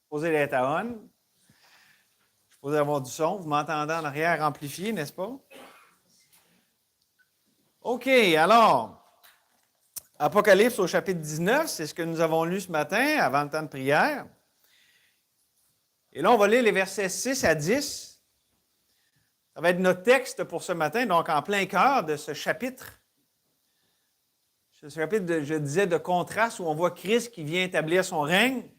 Supposé d'être à on. Je suis supposé avoir du son. Vous m'entendez en arrière amplifié, n'est-ce pas? OK, alors, Apocalypse au chapitre 19, c'est ce que nous avons lu ce matin avant le temps de prière. Et là, on va lire les versets 6 à 10. Ça va être notre texte pour ce matin, donc en plein cœur de ce chapitre. Ce chapitre, je disais, de contraste où on voit Christ qui vient établir son règne,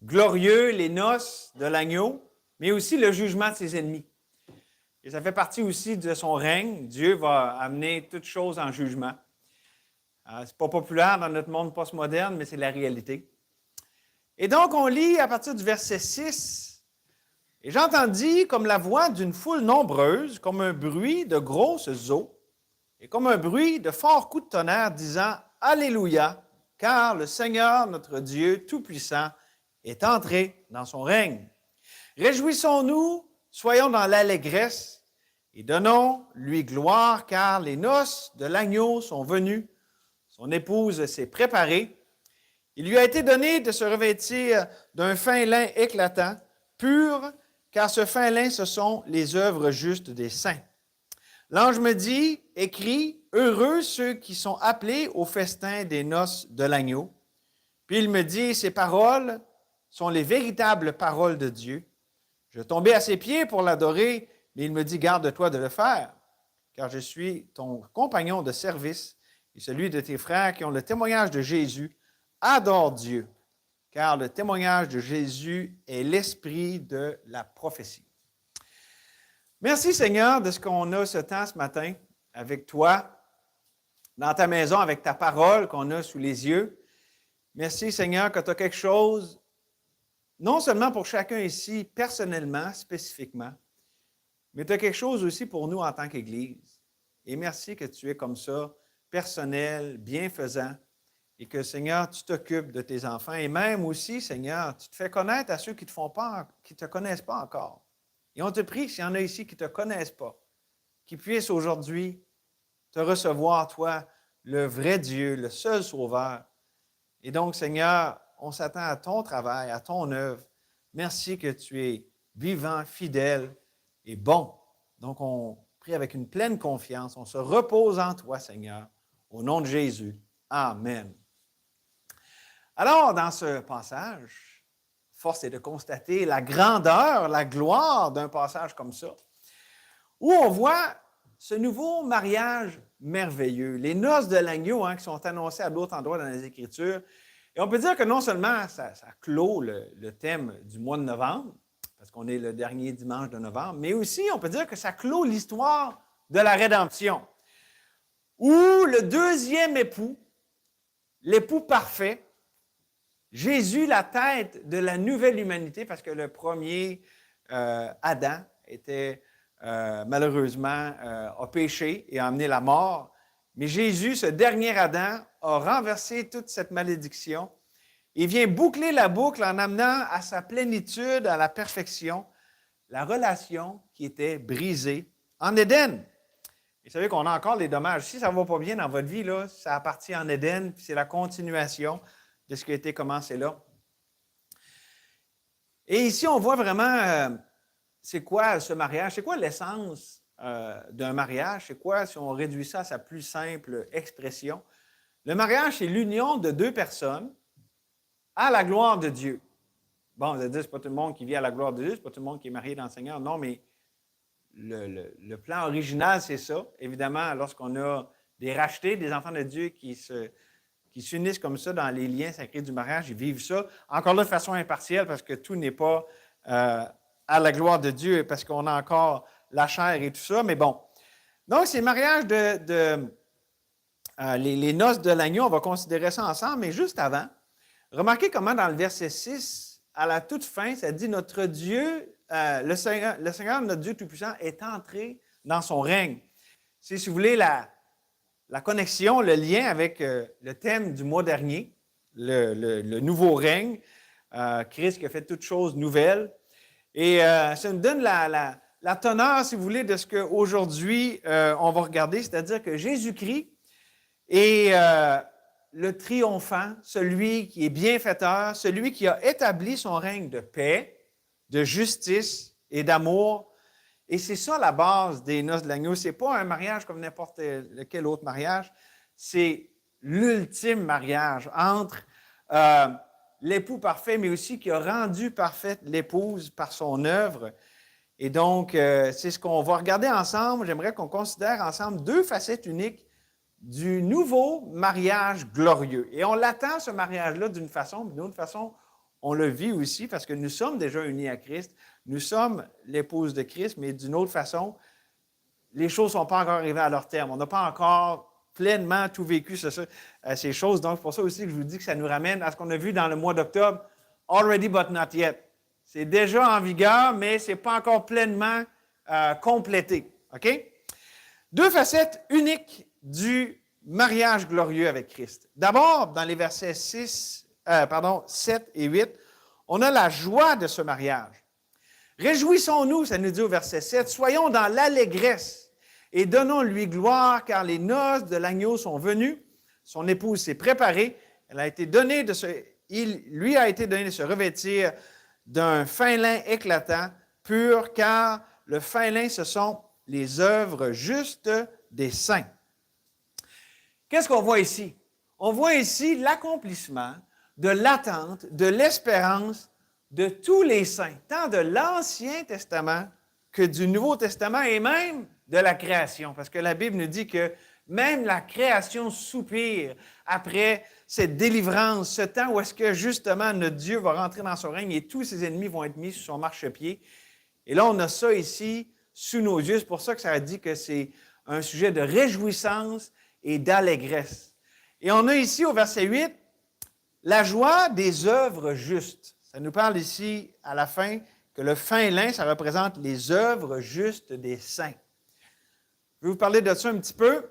glorieux, les noces de l'agneau, mais aussi le jugement de ses ennemis. Et ça fait partie aussi de son règne. Dieu va amener toutes choses en jugement. Ce n'est pas populaire dans notre monde postmoderne, mais c'est la réalité. Et donc, on lit à partir du verset 6. « Et j'entendis comme la voix d'une foule nombreuse, comme un bruit de grosses eaux, et comme un bruit de forts coups de tonnerre, disant « Alléluia, car le Seigneur, notre Dieu Tout-Puissant, est entré dans son règne. Réjouissons-nous, soyons dans l'allégresse, et donnons-lui gloire, car les noces de l'agneau sont venues. Son épouse s'est préparée. Il lui a été donné de se revêtir d'un fin lin éclatant, pur, car ce fin lin, ce sont les œuvres justes des saints. L'ange me dit, écrit, heureux ceux qui sont appelés au festin des noces de l'agneau. Puis il me dit, ces paroles sont les véritables paroles de Dieu. Je tombais à ses pieds pour l'adorer, mais il me dit, garde-toi de le faire, car je suis ton compagnon de service et celui de tes frères qui ont le témoignage de Jésus. Adore Dieu, car le témoignage de Jésus est l'esprit de la prophétie. Merci Seigneur de ce qu'on a ce temps ce matin avec toi, dans ta maison, avec ta parole qu'on a sous les yeux. Merci Seigneur que tu as quelque chose, non seulement pour chacun ici, personnellement, spécifiquement, mais tu as quelque chose aussi pour nous en tant qu'Église. Et merci que tu es comme ça, personnel, bienfaisant, et que Seigneur, tu t'occupes de tes enfants. Et même aussi, Seigneur, tu te fais connaître à ceux qui ne te connaissent pas encore. Et on te prie, s'il y en a ici qui ne te connaissent pas, qu'ils puissent aujourd'hui te recevoir, toi, le vrai Dieu, le seul Sauveur. Et donc, Seigneur, on s'attend à ton travail, à ton œuvre. Merci que tu es vivant, fidèle et bon. Donc, on prie avec une pleine confiance. On se repose en toi, Seigneur, au nom de Jésus. Amen. Alors, dans ce passage, force est de constater la grandeur, la gloire d'un passage comme ça, où on voit ce nouveau mariage merveilleux, les noces de l'agneau qui sont annoncées à d'autres endroits dans les Écritures. Et on peut dire que non seulement ça clôt le thème du mois de novembre, parce qu'on est le dernier dimanche de novembre, mais aussi on peut dire que ça clôt l'histoire de la rédemption, où le deuxième époux, l'époux parfait, Jésus, la tête de la nouvelle humanité, parce que le premier Adam était malheureusement a péché et a amené la mort. Mais Jésus, ce dernier Adam, a renversé toute cette malédiction. Il vient boucler la boucle en amenant à sa plénitude, à la perfection, la relation qui était brisée en Éden. Et vous savez qu'on a encore les dommages. Si ça ne va pas bien dans votre vie, là, ça appartient en Éden, puis c'est la continuation de ce qui a été commencé là. Et ici, on voit vraiment c'est quoi ce mariage, c'est quoi l'essence d'un mariage, c'est quoi, si on réduit ça à sa plus simple expression. Le mariage, c'est l'union de deux personnes à la gloire de Dieu. Bon, vous allez dire, ce n'est pas tout le monde qui vit à la gloire de Dieu, ce n'est pas tout le monde qui est marié dans le Seigneur. Non, mais le plan original, c'est ça. Évidemment, lorsqu'on a des rachetés, des enfants de Dieu qui s'unissent comme ça dans les liens sacrés du mariage, ils vivent ça. Encore là, de façon impartielle, parce que tout n'est pas à la gloire de Dieu, parce qu'on a encore la chair et tout ça, mais bon. Donc, c'est le mariage les noces de l'agneau, on va considérer ça ensemble, mais juste avant, remarquez comment dans le verset 6, à la toute fin, ça dit « Notre Dieu, le Seigneur, notre Dieu Tout-Puissant, est entré dans son règne. » C'est, si vous voulez, la connexion, le lien avec le thème du mois dernier, le nouveau règne, Christ qui a fait toutes choses nouvelles. Et ça nous donne la teneur, si vous voulez, de ce qu'aujourd'hui on va regarder, c'est-à-dire que Jésus-Christ est le triomphant, celui qui est bienfaiteur, celui qui a établi son règne de paix, de justice et d'amour. Et c'est ça la base des noces de l'agneau. Ce n'est pas un mariage comme n'importe quel autre mariage. C'est l'ultime mariage entre l'époux parfait, mais aussi qui a rendu parfaite l'épouse par son œuvre. Et donc, c'est ce qu'on va regarder ensemble. J'aimerais qu'on considère ensemble deux facettes uniques du nouveau mariage glorieux. Et on l'attend, ce mariage-là, d'une façon, d'une autre façon, on le vit aussi parce que nous sommes déjà unis à Christ. Nous sommes l'épouse de Christ, mais d'une autre façon, les choses ne sont pas encore arrivées à leur terme. On n'a pas encore pleinement tout vécu, ces choses. Donc, c'est pour ça aussi que je vous dis que ça nous ramène à ce qu'on a vu dans le mois d'octobre, « Already but not yet ». C'est déjà en vigueur, mais ce n'est pas encore pleinement complété. OK? Deux facettes uniques du mariage glorieux avec Christ. D'abord, dans les versets 7 et 8, on a la joie de ce mariage. Réjouissons-nous, ça nous dit au verset 7, soyons dans l'allégresse et donnons-lui gloire, car les noces de l'agneau sont venues. Son épouse s'est préparée. Il lui a été donné de se revêtir d'un fin lin éclatant, pur, car le fin lin, ce sont les œuvres justes des saints. Qu'est-ce qu'on voit ici? On voit ici l'accomplissement de l'attente, de l'espérance de tous les saints, tant de l'Ancien Testament que du Nouveau Testament et même de la création. Parce que la Bible nous dit que même la création soupire après cette délivrance, ce temps où est-ce que justement notre Dieu va rentrer dans son règne et tous ses ennemis vont être mis sur son marchepied. Et là, on a ça ici sous nos yeux. C'est pour ça que ça dit que c'est un sujet de réjouissance et d'allégresse. Et on a ici au verset 8, la joie des œuvres justes. Ça nous parle ici à la fin que le fin lin, ça représente les œuvres justes des saints. Je vais vous parler de ça un petit peu.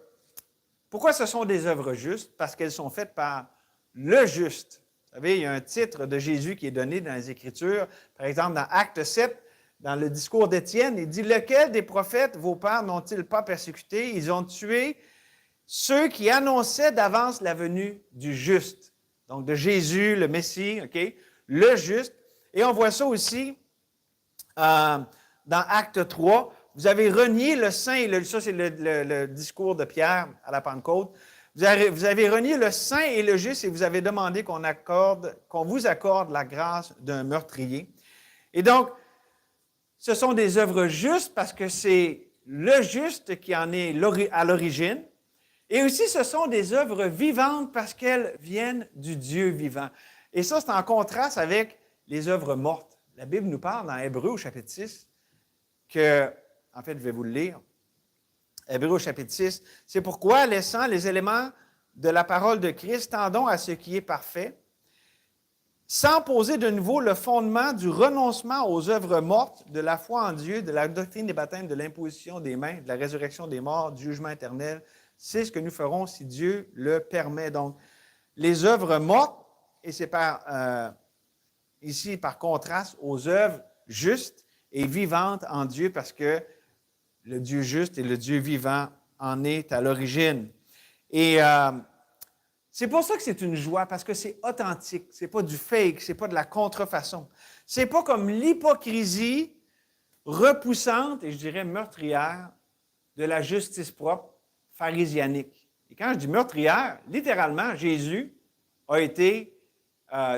Pourquoi ce sont des œuvres justes? Parce qu'elles sont faites par le juste. Vous savez, il y a un titre de Jésus qui est donné dans les Écritures. Par exemple, dans Acte 7, dans le discours d'Étienne, il dit « Lequel des prophètes vos pères n'ont-ils pas persécuté? Ils ont tué ceux qui annonçaient d'avance la venue du juste. » Donc, de Jésus, le Messie, OK? Le juste. Et on voit ça aussi dans Acte 3. Vous avez renié le saint et le... Ça, c'est le discours de Pierre à la Pentecôte. Vous avez renié le saint et le juste et vous avez demandé qu'on vous accorde la grâce d'un meurtrier. Et donc, ce sont des œuvres justes parce que c'est le juste qui en est à l'origine. Et aussi, ce sont des œuvres vivantes parce qu'elles viennent du Dieu vivant. Et ça, c'est en contraste avec les œuvres mortes. La Bible nous parle dans Hébreux au chapitre 6 que, en fait, je vais vous le lire. Hébreux au chapitre 6. C'est pourquoi, laissant les éléments de la parole de Christ, tendons à ce qui est parfait, sans poser de nouveau le fondement du renoncement aux œuvres mortes, de la foi en Dieu, de la doctrine des baptêmes, de l'imposition des mains, de la résurrection des morts, du jugement éternel. C'est ce que nous ferons si Dieu le permet. Donc, les œuvres mortes, et c'est ici par contraste aux œuvres justes et vivantes en Dieu, parce que le Dieu juste et le Dieu vivant en est à l'origine. Et c'est pour ça que c'est une joie, parce que c'est authentique, c'est pas du fake, c'est pas de la contrefaçon. C'est pas comme l'hypocrisie repoussante, et je dirais meurtrière, de la justice propre, pharisianique. Et quand je dis meurtrière, littéralement, Jésus a été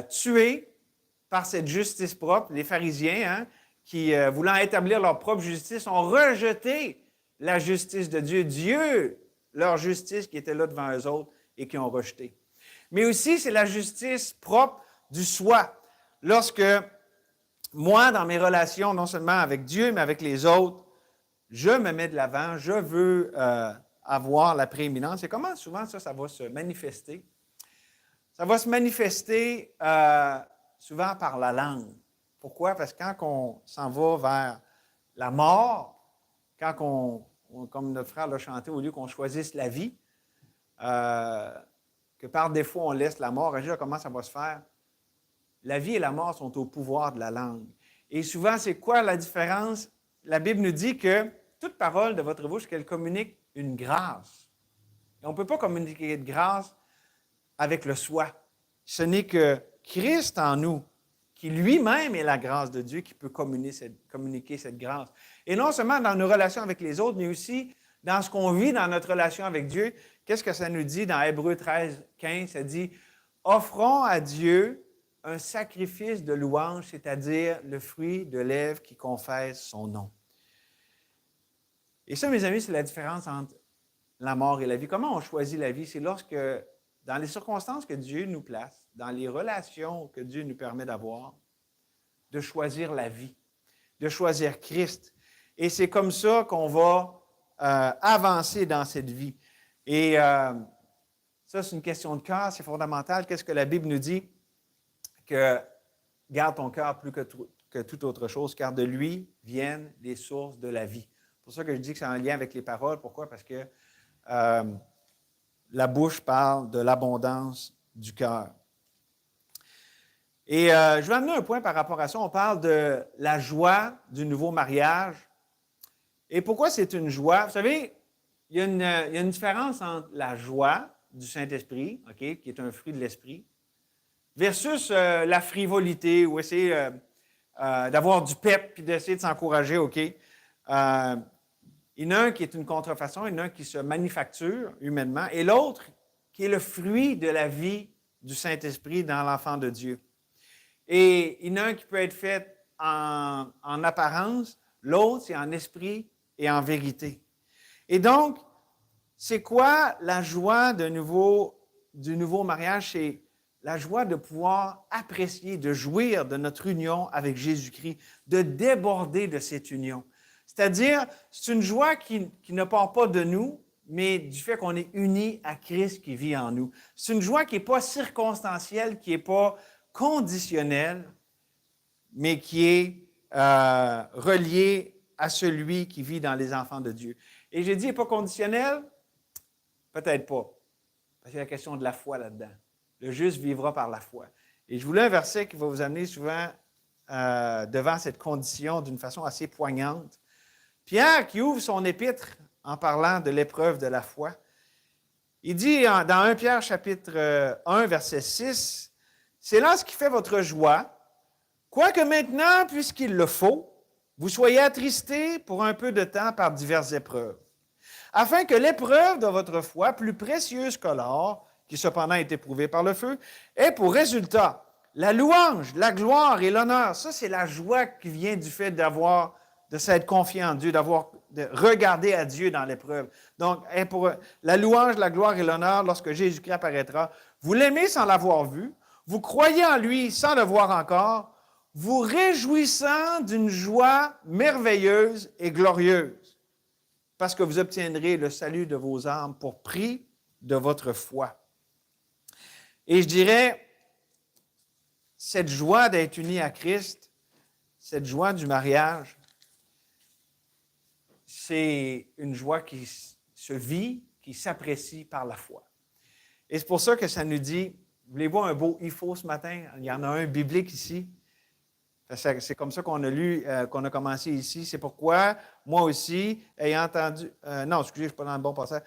tué par cette justice propre. Les pharisiens, qui, voulant établir leur propre justice, ont rejeté la justice de Dieu. Dieu, leur justice qui était là devant eux autres et qui ont rejeté. Mais aussi, c'est la justice propre du soi. Lorsque moi, dans mes relations, non seulement avec Dieu, mais avec les autres, je me mets de l'avant, je veux avoir la prééminence. Et comment souvent ça va se manifester? Ça va se manifester souvent par la langue. Pourquoi? Parce que quand on s'en va vers la mort, quand comme notre frère l'a chanté, au lieu qu'on choisisse la vie, que par défaut on laisse la mort agir, comment ça va se faire? La vie et la mort sont au pouvoir de la langue. Et souvent, c'est quoi la différence? La Bible nous dit que toute parole de votre bouche, qu'elle communique une grâce. Et on ne peut pas communiquer de grâce avec le soi. Ce n'est que Christ en nous, qui lui-même est la grâce de Dieu, qui peut communiquer cette grâce. Et non seulement dans nos relations avec les autres, mais aussi dans ce qu'on vit dans notre relation avec Dieu. Qu'est-ce que ça nous dit dans Hébreux 13, 15? Ça dit « Offrons à Dieu un sacrifice de louange, c'est-à-dire le fruit de lèvres qui confesse son nom. » Et ça, mes amis, c'est la différence entre la mort et la vie. Comment on choisit la vie? C'est lorsque, dans les circonstances que Dieu nous place, dans les relations que Dieu nous permet d'avoir, de choisir la vie, de choisir Christ. Et c'est comme ça qu'on va avancer dans cette vie. Et ça, c'est une question de cœur, c'est fondamental. Qu'est-ce que la Bible nous dit? Que garde ton cœur plus que toute autre chose, car de lui viennent les sources de la vie. C'est pour ça que je dis que c'est en lien avec les paroles. Pourquoi? Parce que la bouche parle de l'abondance du cœur. Et je vais amener un point par rapport à ça. On parle de la joie du nouveau mariage. Et pourquoi c'est une joie? Vous savez, il y a une différence entre la joie du Saint-Esprit, okay, qui est un fruit de l'Esprit, versus la frivolité, ou essayer d'avoir du pep puis d'essayer de s'encourager, OK? Il y en a un qui est une contrefaçon, il y en a un qui se manufacture humainement, et l'autre qui est le fruit de la vie du Saint-Esprit dans l'enfant de Dieu. Et il y en a un qui peut être fait en apparence, l'autre, c'est en esprit et en vérité. Et donc, c'est quoi la joie du nouveau mariage? C'est la joie de pouvoir apprécier, de jouir de notre union avec Jésus-Christ, de déborder de cette union. C'est-à-dire, c'est une joie qui ne part pas de nous, mais du fait qu'on est unis à Christ qui vit en nous. C'est une joie qui n'est pas circonstancielle, qui n'est pas conditionnelle, mais qui est reliée à celui qui vit dans les enfants de Dieu. Et j'ai dit, n'est pas conditionnelle? Peut-être pas. Parce qu'il y a la question de la foi là-dedans. Le juste vivra par la foi. Et je voulais un verset qui va vous amener souvent devant cette condition d'une façon assez poignante. Pierre, qui ouvre son épître en parlant de l'épreuve de la foi, il dit dans 1 Pierre chapitre 1, verset 6, « C'est là ce qui fait votre joie, quoique maintenant, puisqu'il le faut, vous soyez attristés pour un peu de temps par diverses épreuves, afin que l'épreuve de votre foi, plus précieuse que l'or, qui cependant est éprouvée par le feu, ait pour résultat la louange, la gloire et l'honneur. » Ça, c'est la joie qui vient du fait de s'être confié en Dieu, de regarder à Dieu dans l'épreuve. Donc, pour la louange, la gloire et l'honneur, lorsque Jésus-Christ apparaîtra, vous l'aimez sans l'avoir vu, vous croyez en lui sans le voir encore, vous réjouissant d'une joie merveilleuse et glorieuse, parce que vous obtiendrez le salut de vos âmes pour prix de votre foi. Et je dirais, cette joie d'être uni à Christ, cette joie du mariage, c'est une joie qui se vit, qui s'apprécie par la foi. Et c'est pour ça que ça nous dit, voulez-vous un beau « il faut » ce matin? Il y en a un biblique ici. C'est comme ça qu'on a lu, qu'on a commencé ici. C'est pourquoi, moi aussi, ayant entendu... non, excusez, je ne suis pas dans le bon passage.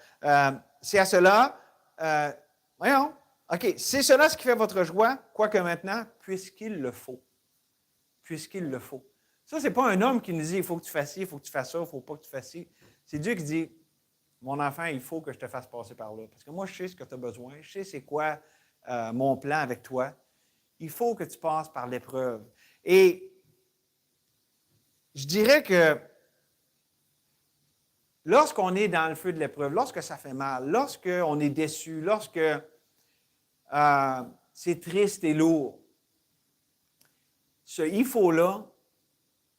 C'est à cela... voyons. OK. C'est cela ce qui fait votre joie, quoique maintenant, puisqu'il le faut. Puisqu'il le faut. Ça, ce n'est pas un homme qui nous dit, il faut que tu fasses ci, il faut que tu fasses ça, il ne faut pas que tu fasses ci. C'est Dieu qui dit, mon enfant, il faut que je te fasse passer par là. Parce que moi, je sais ce que tu as besoin. Je sais c'est quoi mon plan avec toi. Il faut que tu passes par l'épreuve. Et je dirais que lorsqu'on est dans le feu de l'épreuve, lorsque ça fait mal, lorsqu'on est déçu, lorsque c'est triste et lourd, ce « il faut-là »,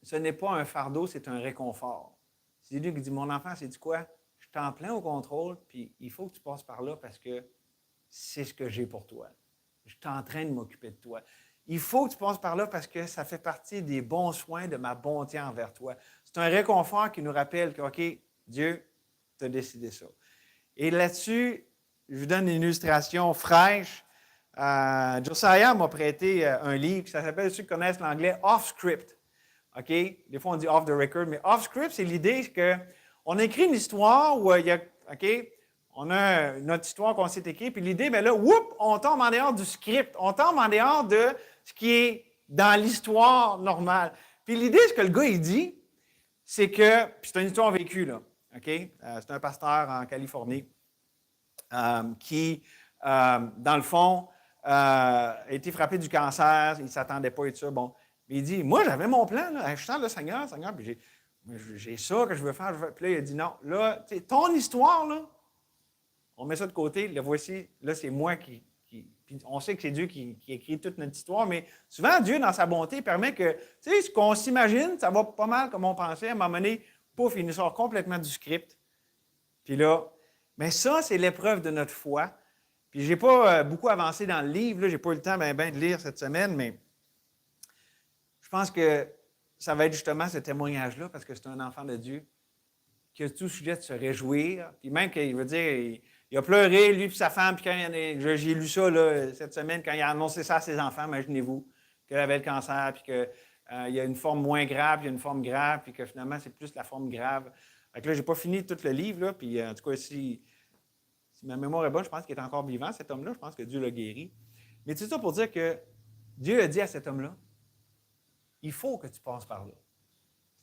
ce n'est pas un fardeau, c'est un réconfort. C'est Dieu qui dit, mon enfant, c'est du quoi? Je t'en plains au contrôle, puis il faut que tu passes par là parce que c'est ce que j'ai pour toi. Je suis en train de m'occuper de toi. Il faut que tu passes par là parce que ça fait partie des bons soins de ma bonté envers toi. C'est un réconfort qui nous rappelle que, OK, Dieu t'a décidé ça. Et là-dessus, je vous donne une illustration fraîche. Josiah m'a prêté un livre, ça s'appelle, ceux qui connaissent l'anglais, Off Script. OK? Des fois, on dit off the record, mais off script, c'est l'idée qu'on écrit une histoire où il y a, OK? On a notre histoire qu'on s'est écrite, puis l'idée, bien là, whoop, on tombe en dehors du script. On tombe en dehors de ce qui est dans l'histoire normale. Puis l'idée, ce que le gars, il dit, c'est que, puis c'est une histoire vécue, là, OK? C'est un pasteur en Californie qui, dans le fond, a été frappé du cancer, il ne s'attendait pas et tout ça. Bon, mais il dit, moi, j'avais mon plan, là, je sens le Seigneur, puis j'ai ça que je veux faire. Puis là, il a dit, non, là, ton histoire, là, on met ça de côté, le voici, là, c'est moi qui puis on sait que c'est Dieu qui écrit toute notre histoire, mais souvent, Dieu, dans sa bonté, permet que, tu sais, ce qu'on s'imagine, ça va pas mal comme on pensait, à un moment donné, pouf, il nous sort complètement du script. Puis là, mais ça, c'est l'épreuve de notre foi. Puis je n'ai pas beaucoup avancé dans le livre, je n'ai pas eu le temps ben de lire cette semaine, mais je pense que ça va être justement ce témoignage-là, parce que c'est un enfant de Dieu qui a tout sujet de se réjouir. Puis même qu'il veut dire, il a pleuré, lui et sa femme, puis quand j'ai lu ça là, cette semaine, quand il a annoncé ça à ses enfants, imaginez-vous, qu'elle avait le cancer, puis qu'il y a une forme moins grave, puis il y a une forme grave, puis que finalement, c'est plus la forme grave. Fait que là, je n'ai pas fini tout le livre, là, puis en tout cas, si ma mémoire est bonne, je pense qu'il est encore vivant, cet homme-là. Je pense que Dieu l'a guéri. Mais c'est ça pour dire que Dieu a dit à cet homme-là, il faut que tu passes par là.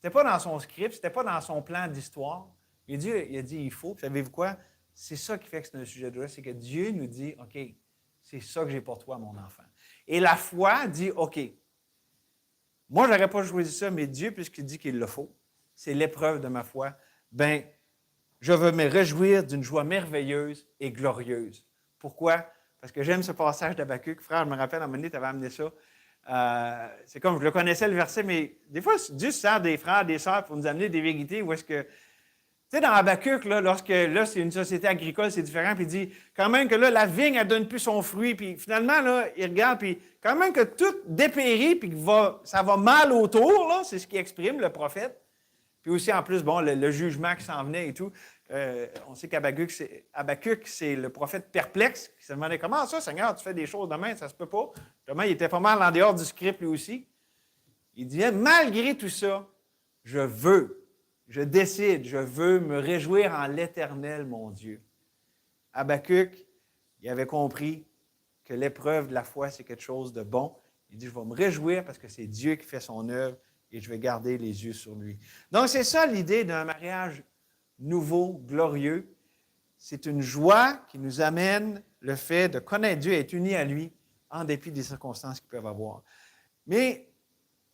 Ce n'était pas dans son script, ce n'était pas dans son plan d'histoire. Mais Dieu, il a dit, il faut. Puis savez-vous quoi? C'est ça qui fait que c'est un sujet de joie, c'est que Dieu nous dit, OK, c'est ça que j'ai pour toi, mon enfant. Et la foi dit, OK, moi, je n'aurais pas choisi ça, mais Dieu, puisqu'il dit qu'il le faut, c'est l'épreuve de ma foi, bien, je veux me réjouir d'une joie merveilleuse et glorieuse. Pourquoi? Parce que j'aime ce passage d'Habakkuk. Frère, je me rappelle, à un moment donné, tu avais amené ça. C'est comme, je le connaissais le verset, mais des fois, Dieu se sert des frères, des sœurs pour nous amener des vérités où est-ce que, tu sais, dans Habakkuk, là, c'est une société agricole, c'est différent, puis il dit, quand même que là, la vigne, elle donne plus son fruit, puis finalement, là, il regarde, puis quand même que tout dépérit, puis que ça va mal autour, là, c'est ce qu'il exprime, le prophète. Puis aussi, en plus, bon, le jugement qui s'en venait et tout. On sait qu'Habakkuk, c'est le prophète perplexe qui se demandait, comment ça, Seigneur, tu fais des choses demain, ça se peut pas. Justement, il était pas mal en dehors du script, lui aussi. Il disait, malgré tout ça, je décide, je veux me réjouir en l'Éternel, mon Dieu. Habakkuk, il avait compris que l'épreuve de la foi, c'est quelque chose de bon. Il dit, je vais me réjouir parce que c'est Dieu qui fait son œuvre et je vais garder les yeux sur lui. Donc, c'est ça l'idée d'un mariage nouveau, glorieux. C'est une joie qui nous amène le fait de connaître Dieu et être unis à lui en dépit des circonstances qu'ils peuvent avoir. Mais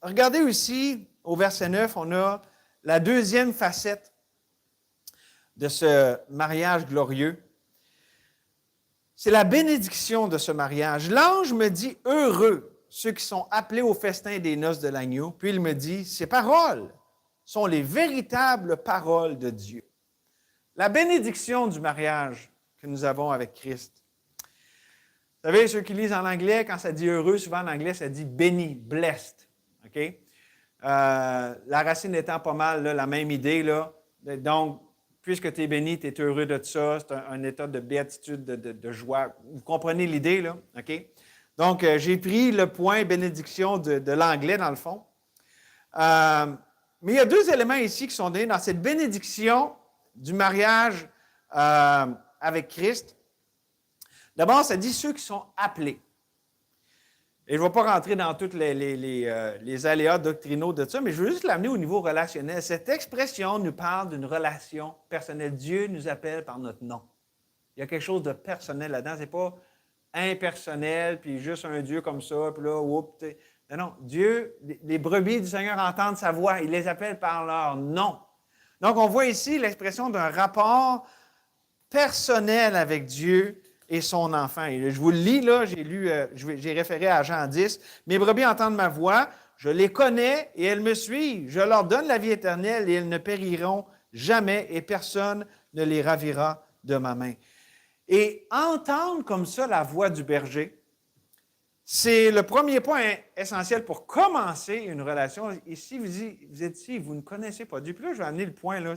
regardez aussi, au verset 9, on a la deuxième facette de ce mariage glorieux. C'est la bénédiction de ce mariage. L'ange me dit, heureux ceux qui sont appelés au festin des noces de l'agneau. Puis il me dit, ces paroles sont les véritables paroles de Dieu. La bénédiction du mariage que nous avons avec Christ. Vous savez, ceux qui lisent en anglais, quand ça dit heureux, souvent en anglais, ça dit béni, blessed. OK? La racine étant pas mal là, la même idée. Là. Donc, puisque tu es béni, tu es heureux de ça. C'est un état de béatitude, de joie. Vous comprenez l'idée, là? OK? Donc, j'ai pris le point bénédiction de l'anglais, dans le fond. Mais il y a deux éléments ici qui sont donnés dans cette bénédiction du mariage avec Christ. D'abord, ça dit ceux qui sont appelés. Et je ne vais pas rentrer dans tous les aléas doctrinaux de ça, mais je veux juste l'amener au niveau relationnel. Cette expression nous parle d'une relation personnelle. Dieu nous appelle par notre nom. Il y a quelque chose de personnel là-dedans. Ce n'est pas impersonnel, puis juste un Dieu comme ça, puis là, oups. Non, Dieu, les brebis du Seigneur entendent sa voix. Il les appelle par leur nom. Donc, on voit ici l'expression d'un rapport personnel avec Dieu et son enfant. Et je vous le lis, là, j'ai référé à Jean 10. « Mes brebis entendent ma voix, je les connais et elles me suivent. Je leur donne la vie éternelle et elles ne périront jamais et personne ne les ravira de ma main. » Et entendre comme ça la voix du berger, c'est le premier point essentiel pour commencer une relation. Et si vous êtes ici, vous ne connaissez pas Dieu, puis là, je vais amener le point, là,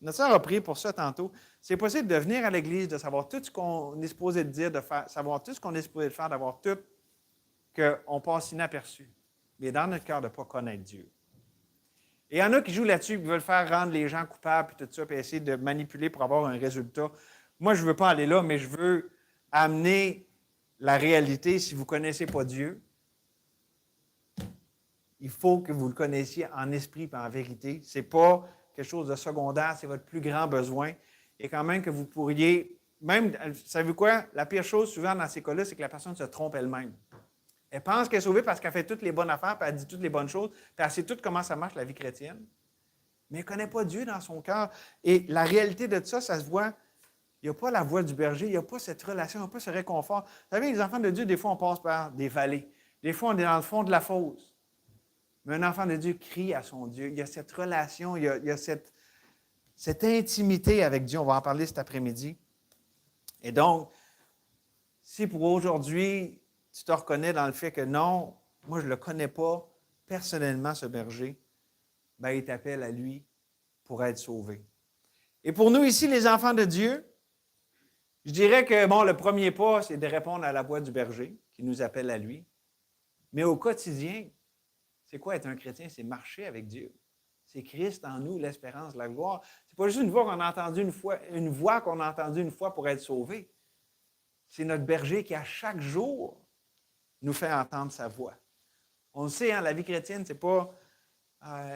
notre sœur a prié pour ça tantôt. C'est possible de venir à l'Église, de savoir tout ce qu'on est supposé de dire, de faire, savoir tout ce qu'on est supposé de faire, d'avoir tout qu'on passe inaperçu. Mais dans notre cœur, de ne pas connaître Dieu. Et il y en a qui jouent là-dessus, qui veulent faire rendre les gens coupables, puis tout ça, puis essayer de manipuler pour avoir un résultat. Moi, je ne veux pas aller là, mais je veux amener la réalité. Si vous ne connaissez pas Dieu, il faut que vous le connaissiez en esprit et en vérité. Ce n'est pas quelque chose de secondaire, c'est votre plus grand besoin. Et quand même que vous pourriez, même, savez-vous quoi? La pire chose souvent dans ces cas-là, c'est que la personne se trompe elle-même. Elle pense qu'elle est sauvée parce qu'elle fait toutes les bonnes affaires, puis elle dit toutes les bonnes choses, puis elle sait tout comment ça marche la vie chrétienne. Mais elle ne connaît pas Dieu dans son cœur. Et la réalité de ça, ça se voit. Il n'y a pas la voix du berger, il n'y a pas cette relation, il n'y a pas ce réconfort. Vous savez, les enfants de Dieu, des fois, on passe par des vallées. Des fois, on est dans le fond de la fosse. Mais un enfant de Dieu crie à son Dieu. Il y a cette relation, il y a cette intimité avec Dieu. On va en parler cet après-midi. Et donc, si pour aujourd'hui, tu te reconnais dans le fait que non, moi, je ne le connais pas personnellement, ce berger, bien, il t'appelle à lui pour être sauvé. Et pour nous ici, les enfants de Dieu, je dirais que, bon, le premier pas, c'est de répondre à la voix du berger qui nous appelle à lui. Mais au quotidien, c'est quoi être un chrétien? C'est marcher avec Dieu. C'est Christ en nous, l'espérance, la gloire. C'est pas juste une voix qu'on a entendue une voix qu'on a entendue une fois pour être sauvé. C'est notre berger qui, à chaque jour, nous fait entendre sa voix. On le sait, hein, la vie chrétienne, ce n'est pas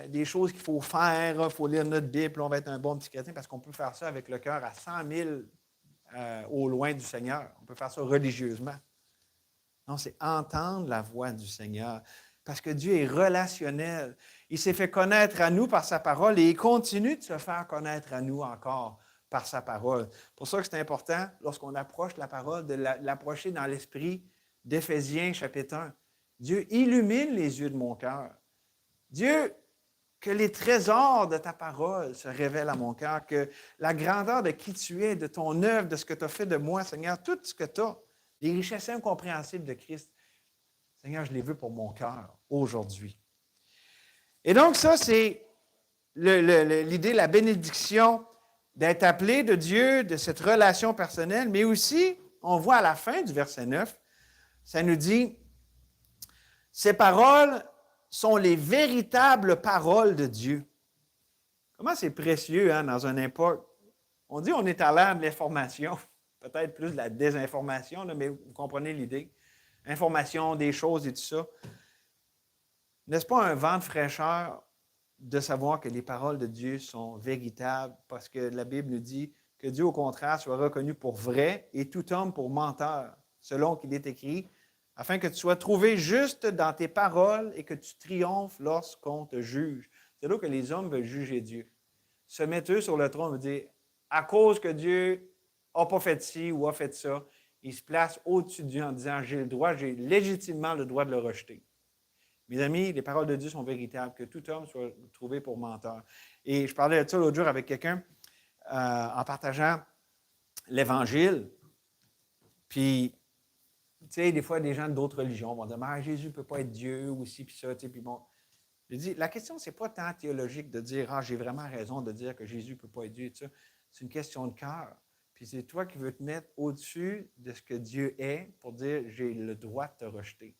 des choses qu'il faut faire, il faut lire notre Bible, on va être un bon petit chrétien, parce qu'on peut faire ça avec le cœur à 100 000 au loin du Seigneur. On peut faire ça religieusement. Non, c'est entendre la voix du Seigneur. Parce que Dieu est relationnel. Il s'est fait connaître à nous par sa parole et il continue de se faire connaître à nous encore par sa parole. C'est pour ça que c'est important, lorsqu'on approche la parole, de l'approcher dans l'esprit d'Éphésiens chapitre 1. Dieu illumine les yeux de mon cœur. Dieu, que les trésors de ta parole se révèlent à mon cœur, que la grandeur de qui tu es, de ton œuvre, de ce que tu as fait de moi, Seigneur, tout ce que tu as, les richesses incompréhensibles de Christ, Seigneur, je les veux pour mon cœur aujourd'hui. Et donc, ça, c'est l'idée, la bénédiction d'être appelé de Dieu, de cette relation personnelle, mais aussi, on voit à la fin du verset 9, ça nous dit, ces paroles sont les véritables paroles de Dieu. Comment c'est précieux hein, dans une époque. On dit qu'on est à l'ère de l'information, peut-être plus de la désinformation, là, mais vous comprenez l'idée. Information, des choses et tout ça. N'est-ce pas un vent de fraîcheur de savoir que les paroles de Dieu sont véritables parce que la Bible nous dit que Dieu, au contraire, soit reconnu pour vrai et tout homme pour menteur, selon qu'il est écrit, afin que tu sois trouvé juste dans tes paroles et que tu triomphes lorsqu'on te juge. C'est là que les hommes veulent juger Dieu. Se mettre eux sur le trône et dire, à cause que Dieu n'a pas fait ci ou a fait ça, il se place au-dessus de Dieu en disant, j'ai légitimement le droit de le rejeter. Mes amis, les paroles de Dieu sont véritables, que tout homme soit trouvé pour menteur. Et je parlais de ça l'autre jour avec quelqu'un en partageant l'Évangile. Puis, tu sais, des fois, des gens d'autres religions vont dire, ah, Jésus ne peut pas être Dieu ou ci, puis ça, tu sais, puis bon. Je dis, la question, ce n'est pas tant théologique de dire, ah, j'ai vraiment raison de dire que Jésus ne peut pas être Dieu, tout ça. C'est une question de cœur. Puis c'est toi qui veux te mettre au-dessus de ce que Dieu est pour dire, j'ai le droit de te rejeter.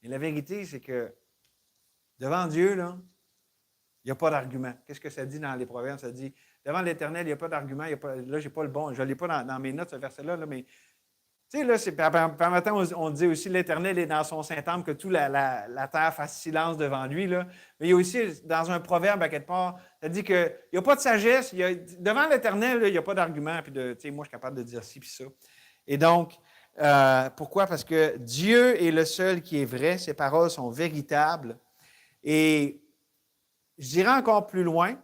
Et la vérité, c'est que devant Dieu, là, il n'y a pas d'argument. Qu'est-ce que ça dit dans les Proverbes? Ça dit, devant l'Éternel, il n'y a pas d'argument. Là, je n'ai pas le bon. Je ne l'ai pas dans mes notes, ce verset-là, mais tu sais, là, par matin, on dit aussi l'Éternel est dans son Saint-Temple, que toute la terre fasse silence devant lui. Là. Mais il y a aussi, dans un proverbe, à quelque part, ça dit qu'il n'y a pas de sagesse. Devant l'Éternel, il n'y a pas d'argument. Puis, moi, je suis capable de dire ci puis ça. Et donc, pourquoi? Parce que Dieu est le seul qui est vrai. Ses paroles sont véritables. Et je dirais encore plus loin,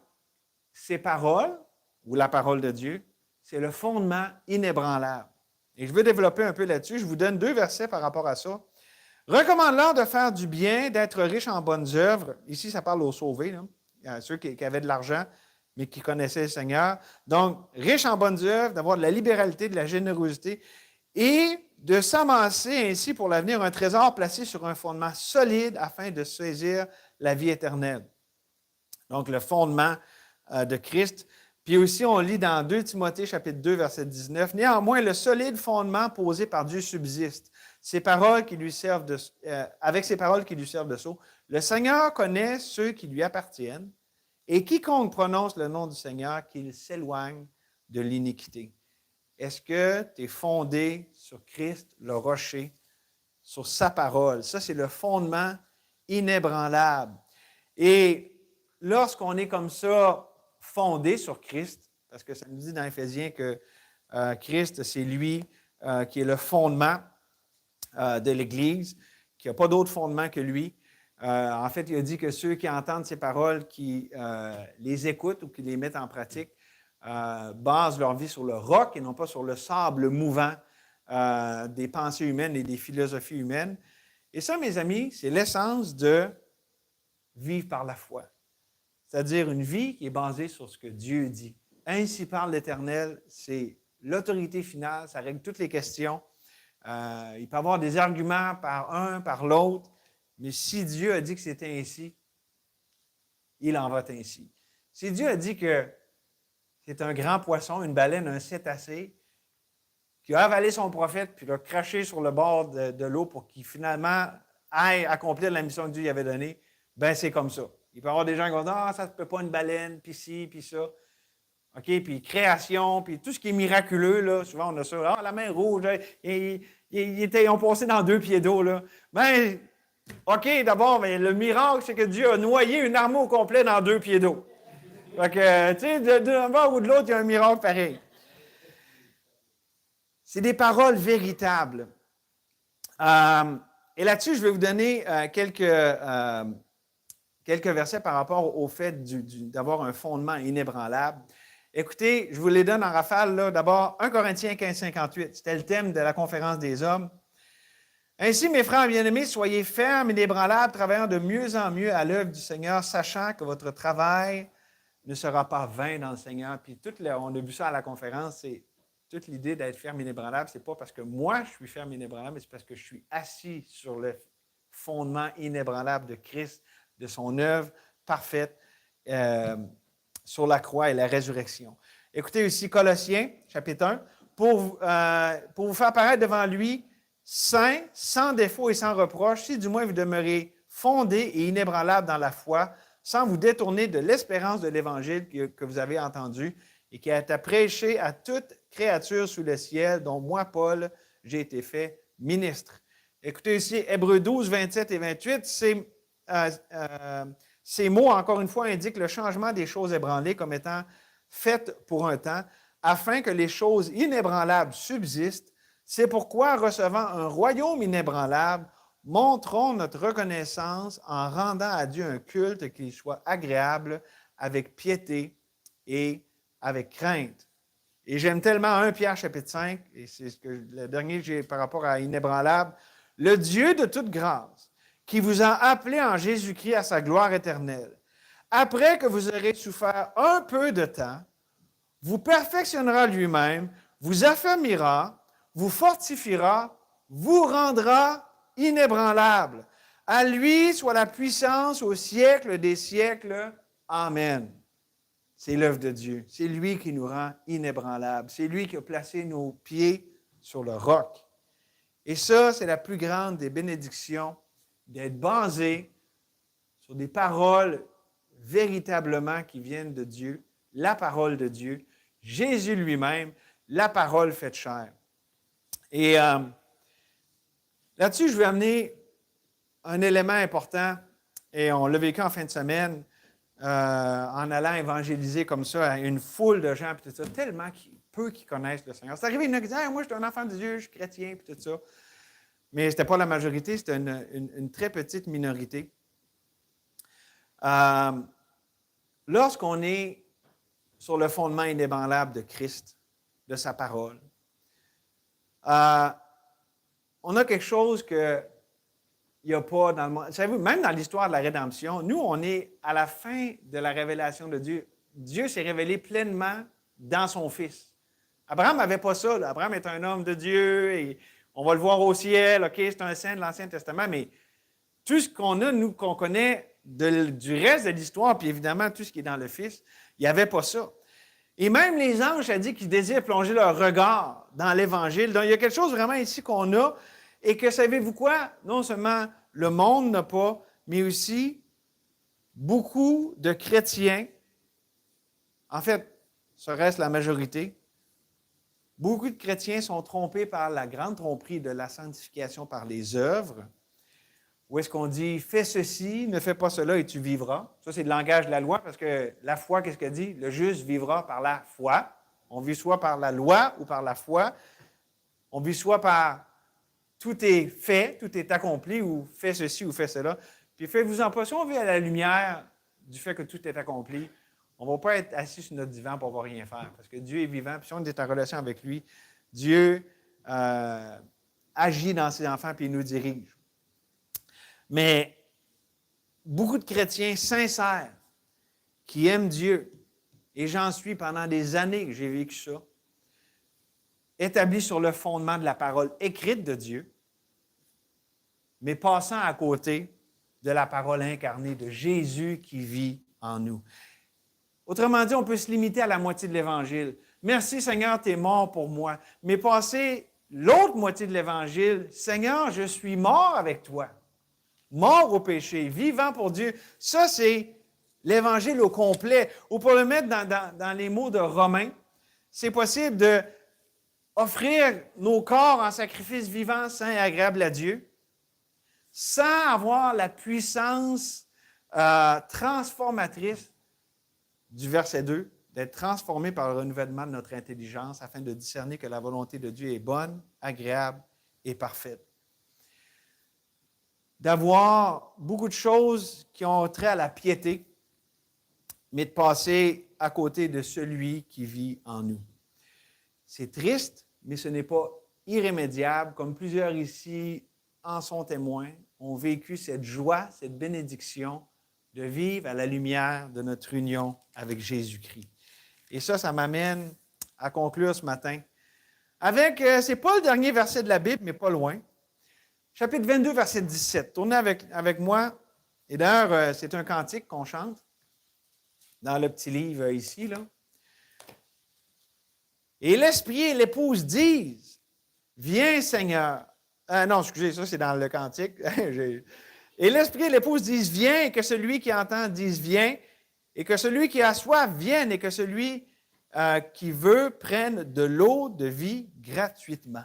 ces paroles, ou la parole de Dieu, c'est le fondement inébranlable. Et je veux développer un peu là-dessus. Je vous donne 2 versets par rapport à ça. Recommande-leur de faire du bien, d'être riche en bonnes œuvres. Ici, ça parle aux sauvés, là, ceux qui avaient de l'argent, mais qui connaissaient le Seigneur. Donc, riche en bonnes œuvres, d'avoir de la libéralité, de la générosité et de s'amasser ainsi pour l'avenir un trésor placé sur un fondement solide afin de saisir la vie éternelle. Donc, le fondement de Christ. Puis aussi, on lit dans 2 Timothée, chapitre 2, verset 19, « Néanmoins, le solide fondement posé par Dieu subsiste, avec ces paroles qui lui servent de sceau. Le Seigneur connaît ceux qui lui appartiennent, et quiconque prononce le nom du Seigneur, qu'il s'éloigne de l'iniquité. » Est-ce que tu es fondé sur Christ, le rocher, sur sa parole? Ça, c'est le fondement inébranlable. Et lorsqu'on est comme ça, fondé sur Christ, parce que ça nous dit dans Éphésiens que Christ, c'est lui qui est le fondement de l'Église, qu'il n'y a pas d'autre fondement que lui. En fait, il a dit que ceux qui entendent ces paroles, qui les écoutent ou qui les mettent en pratique, basent leur vie sur le roc et non pas sur le sable mouvant des pensées humaines et des philosophies humaines. Et ça, mes amis, c'est l'essence de vivre par la foi. C'est-à-dire une vie qui est basée sur ce que Dieu dit. Ainsi parle l'Éternel, c'est l'autorité finale, ça règle toutes les questions. Il peut y avoir des arguments par un, par l'autre, mais si Dieu a dit que c'était ainsi, il en va ainsi. Si Dieu a dit que c'est un grand poisson, une baleine, un cétacé, qui a avalé son prophète puis l'a craché sur le bord de l'eau pour qu'il finalement aille accomplir la mission que Dieu lui avait donnée, ben c'est comme ça. Il peut y avoir des gens qui vont dire « Ah, ça ne peut pas une baleine, puis ci, puis ça. » OK, puis création, puis tout ce qui est miraculeux, là, souvent on a ça. Ah, la main rouge, ils ont passé dans 2 pieds d'eau, là. Ben, OK, d'abord, mais le miracle, c'est que Dieu a noyé une armée au complet dans 2 pieds d'eau. Fait que, tu sais, d'un bord ou de l'autre, il y a un miracle pareil. C'est des paroles véritables. Et là-dessus, je vais vous donner quelques versets par rapport au fait d'avoir un fondement inébranlable. Écoutez, je vous les donne en rafale, là. D'abord, 1 Corinthiens 15, 58. C'était le thème de la conférence des hommes. Ainsi, mes frères bien-aimés, soyez fermes et inébranlables, travaillant de mieux en mieux à l'œuvre du Seigneur, sachant que votre travail ne sera pas vain dans le Seigneur. Puis, on a vu ça à la conférence, c'est toute l'idée d'être ferme et inébranlable, ce n'est pas parce que moi, je suis ferme et inébranlable, mais c'est parce que je suis assis sur le fondement inébranlable de Christ, de son œuvre parfaite sur la croix et la résurrection. Écoutez aussi Colossiens, chapitre 1, pour vous faire paraître devant lui saint, sans défaut et sans reproche, si du moins vous demeurez fondés et inébranlables dans la foi, sans vous détourner de l'espérance de l'Évangile que vous avez entendu et qui a été prêché à toute créature sous le ciel, dont moi, Paul, j'ai été fait ministre. Écoutez ici, Hébreux 12, 27 et 28, ces mots, encore une fois, indiquent le changement des choses ébranlées comme étant faites pour un temps, afin que les choses inébranlables subsistent. C'est pourquoi, recevant un royaume inébranlable, montrons notre reconnaissance en rendant à Dieu un culte qui soit agréable, avec piété et avec crainte. Et j'aime tellement 1 Pierre chapitre 5, et c'est le dernier que j'ai par rapport à inébranlable, le Dieu de toute grâce, qui vous a appelé en Jésus-Christ à sa gloire éternelle, après que vous aurez souffert un peu de temps, vous perfectionnera lui-même, vous affermira, vous fortifiera, vous rendra inébranlable. À lui soit la puissance au siècle des siècles. Amen. C'est l'œuvre de Dieu. C'est lui qui nous rend inébranlables. C'est lui qui a placé nos pieds sur le roc. Et ça, c'est la plus grande des bénédictions, d'être basé sur des paroles véritablement qui viennent de Dieu, la parole de Dieu, Jésus lui-même, la parole faite chair. Et là-dessus, je vais amener un élément important, et on l'a vécu en fin de semaine, en allant évangéliser comme ça à une foule de gens, puis tout ça, tellement peu qui connaissent le Seigneur. C'est arrivé, il y en a qui disent « Moi, je suis un enfant de Dieu, je suis chrétien, puis tout ça. » Mais ce n'était pas la majorité, c'était une très petite minorité. Lorsqu'on est sur le fondement inébranlable de Christ, de sa parole, on a quelque chose qu'il n'y a pas dans le monde. Savez-vous, même dans l'histoire de la rédemption, nous, on est à la fin de la révélation de Dieu. Dieu s'est révélé pleinement dans son Fils. Abraham n'avait pas ça. Là. Abraham est un homme de Dieu et on va le voir au ciel. OK, c'est un saint de l'Ancien Testament, mais tout ce qu'on a, nous, qu'on connaît du reste de l'histoire, puis évidemment tout ce qui est dans le Fils, il n'y avait pas ça. Et même les anges, ça dit qu'ils désirent plonger leur regard dans l'Évangile. Donc, il y a quelque chose vraiment ici qu'on a et que, savez-vous quoi? Non seulement le monde n'a pas, mais aussi beaucoup de chrétiens, en fait, serait-ce la majorité, Beaucoup de chrétiens sont trompés par la grande tromperie de la sanctification par les œuvres, où est-ce qu'on dit « fais ceci, ne fais pas cela et tu vivras ». Ça, c'est le langage de la loi, parce que la foi, qu'est-ce qu'elle dit? Le juste vivra par la foi. On vit soit par la loi ou par la foi. On vit soit par tout est fait, tout est accompli, ou fais ceci ou fais cela. Puis faites-vous-en pas, si on vit à la lumière du fait que tout est accompli, on ne va pas être assis sur notre divan pour ne rien faire, parce que Dieu est vivant, puis si on est en relation avec lui, Dieu agit dans ses enfants, puis il nous dirige. Mais beaucoup de chrétiens sincères qui aiment Dieu, et j'en suis pendant des années que j'ai vécu ça, établis sur le fondement de la parole écrite de Dieu, mais passant à côté de la parole incarnée de Jésus qui vit en nous. Autrement dit, on peut se limiter à la moitié de l'Évangile. Merci Seigneur, tu es mort pour moi. Mais passer l'autre moitié de l'Évangile, Seigneur, je suis mort avec toi. Mort au péché, vivant pour Dieu. Ça, c'est l'Évangile au complet. Ou pour le mettre dans les mots de Romains, c'est possible d'offrir nos corps en sacrifice vivant, saint et agréable à Dieu, sans avoir la puissance transformatrice du verset 2, d'être transformé par le renouvellement de notre intelligence afin de discerner que la volonté de Dieu est bonne, agréable et parfaite. D'avoir beaucoup de choses qui ont trait à la piété, mais de passer à côté de celui qui vit en nous. C'est triste, mais ce n'est pas irrémédiable, comme plusieurs ici en sont témoins, ont vécu cette joie, cette bénédiction de vivre à la lumière de notre union avec Jésus-Christ. Et ça m'amène à conclure ce matin avec, ce n'est pas le dernier verset de la Bible, mais pas loin. Chapitre 22, verset 17. Tournez avec moi. Et d'ailleurs, c'est un cantique qu'on chante dans le petit livre ici, là. Et l'Esprit et l'Épouse disent, « Viens, Seigneur. » Non, excusez, ça, c'est dans le cantique. Et l'Esprit et l'Épouse disent, « Viens. » Et que celui qui entend dise, « Viens. » Et que celui qui a soif vienne. Et que celui qui veut prenne de l'eau de vie gratuitement.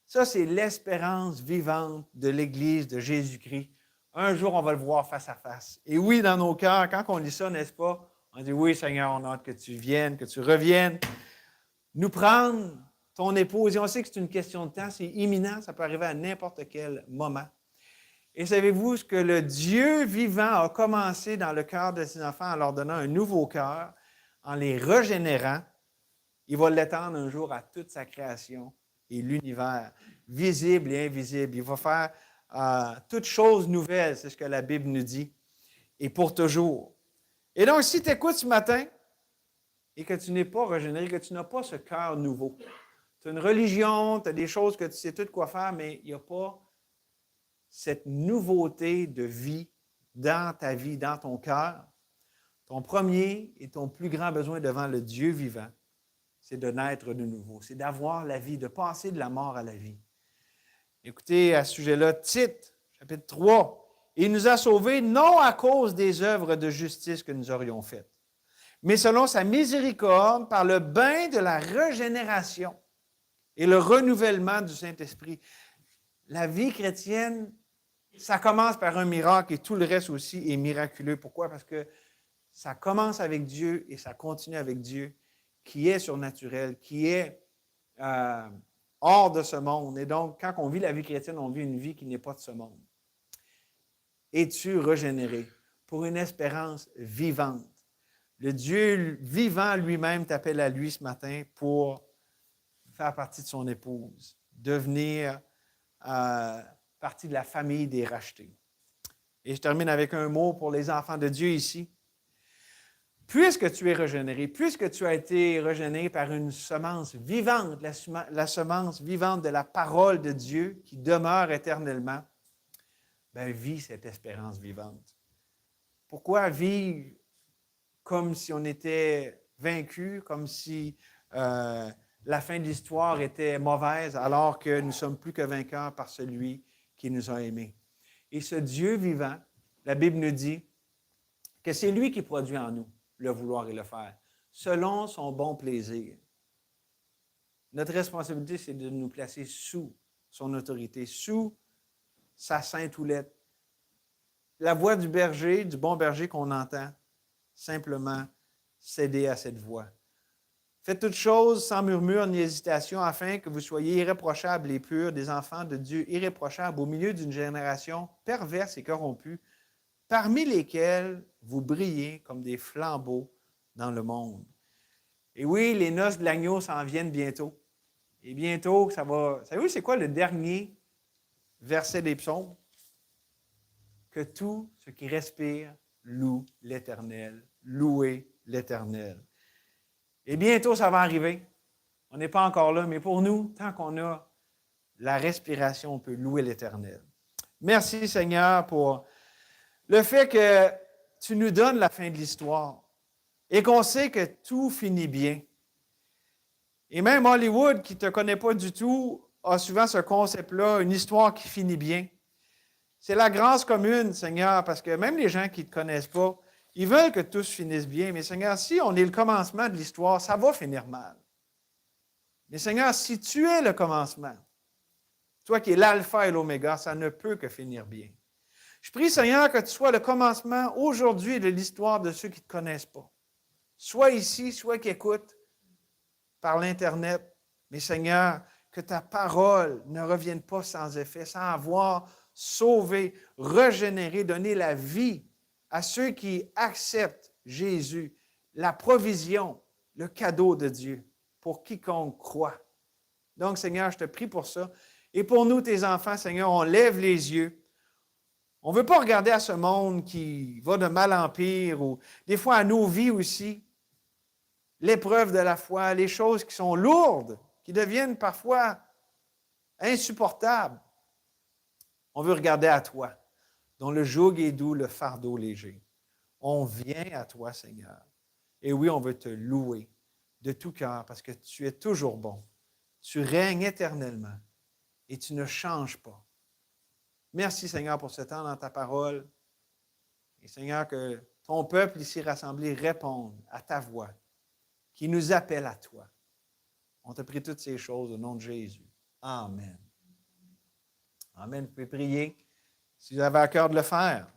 Ça, c'est l'espérance vivante de l'Église de Jésus-Christ. Un jour, on va le voir face à face. Et oui, dans nos cœurs, quand on lit ça, n'est-ce pas? On dit, oui, Seigneur, on a hâte que tu viennes, que tu reviennes, nous prendre ton épouse. Et on sait que c'est une question de temps, c'est imminent, ça peut arriver à n'importe quel moment. Et savez-vous ce que le Dieu vivant a commencé dans le cœur de ses enfants en leur donnant un nouveau cœur, en les régénérant, il va l'étendre un jour à toute sa création et l'univers, visible et invisible. Il va faire toutes choses nouvelles, c'est ce que la Bible nous dit, et pour toujours. Et donc, si tu écoutes ce matin et que tu n'es pas régénéré, que tu n'as pas ce cœur nouveau, tu as une religion, tu as des choses que tu sais tout quoi faire, mais il n'y a pas cette nouveauté de vie dans ta vie, dans ton cœur, ton premier et ton plus grand besoin devant le Dieu vivant, c'est de naître de nouveau, c'est d'avoir la vie, de passer de la mort à la vie. Écoutez, à ce sujet-là, Tite, chapitre 3, « Il nous a sauvés non à cause des œuvres de justice que nous aurions faites, mais selon sa miséricorde, par le bain de la régénération et le renouvellement du Saint-Esprit. » La vie chrétienne, ça commence par un miracle et tout le reste aussi est miraculeux. Pourquoi? Parce que ça commence avec Dieu et ça continue avec Dieu, qui est surnaturel, qui est hors de ce monde. Et donc, quand on vit la vie chrétienne, on vit une vie qui n'est pas de ce monde. Es-tu régénéré pour une espérance vivante? Le Dieu vivant lui-même t'appelle à lui ce matin pour faire partie de son épouse, devenir partie de la famille des rachetés. Et je termine avec un mot pour les enfants de Dieu ici. Puisque tu es régénéré, puisque tu as été régénéré par une semence vivante, la semence vivante de la parole de Dieu qui demeure éternellement, bien, vis cette espérance vivante. Pourquoi vivre comme si on était vaincu, comme si la fin de l'histoire était mauvaise, alors que nous ne sommes plus que vainqueurs par celui qui nous a aimés? Et ce Dieu vivant, la Bible nous dit que c'est lui qui produit en nous le vouloir et le faire, selon son bon plaisir. Notre responsabilité, c'est de nous placer sous son autorité, sous sa sainte houlette. La voix du berger, du bon berger qu'on entend, simplement céder à cette voix. Faites toutes choses sans murmure ni hésitation, afin que vous soyez irréprochables et purs, des enfants de Dieu irréprochables au milieu d'une génération perverse et corrompue, parmi lesquels vous brillez comme des flambeaux dans le monde. Et oui, les noces de l'agneau s'en viennent bientôt. Et bientôt, ça va... Savez-vous, c'est quoi le dernier verset des psaumes? Que tout ce qui respire loue l'Éternel. Louez l'Éternel. Et bientôt, ça va arriver. On n'est pas encore là, mais pour nous, tant qu'on a la respiration, on peut louer l'Éternel. Merci, Seigneur, pour le fait que tu nous donnes la fin de l'histoire et qu'on sait que tout finit bien. Et même Hollywood, qui ne te connaît pas du tout, a souvent ce concept-là, une histoire qui finit bien. C'est la grâce commune, Seigneur, parce que même les gens qui ne te connaissent pas, ils veulent que tous finissent bien. Mais Seigneur, si on est le commencement de l'histoire, ça va finir mal. Mais Seigneur, si tu es le commencement, toi qui es l'alpha et l'oméga, ça ne peut que finir bien. Je prie, Seigneur, que tu sois le commencement aujourd'hui de l'histoire de ceux qui ne te connaissent pas. Soit ici, soit qui écoutent par l'Internet. Mais Seigneur, que ta parole ne revienne pas sans effet, sans avoir sauvé, régénéré, donné la vie à ceux qui acceptent Jésus, la provision, le cadeau de Dieu pour quiconque croit. Donc, Seigneur, je te prie pour ça. Et pour nous, tes enfants, Seigneur, on lève les yeux. On ne veut pas regarder à ce monde qui va de mal en pire ou des fois à nos vies aussi. L'épreuve de la foi, les choses qui sont lourdes, qui deviennent parfois insupportables. On veut regarder à toi, dont le joug est doux, le fardeau léger. On vient à toi, Seigneur. Et oui, on veut te louer de tout cœur parce que tu es toujours bon. Tu règnes éternellement et tu ne changes pas. Merci, Seigneur, pour ce temps dans ta parole. Et Seigneur, que ton peuple ici rassemblé réponde à ta voix, qui nous appelle à toi. On te prie toutes ces choses au nom de Jésus. Amen. Amen. Vous pouvez prier si vous avez à cœur de le faire.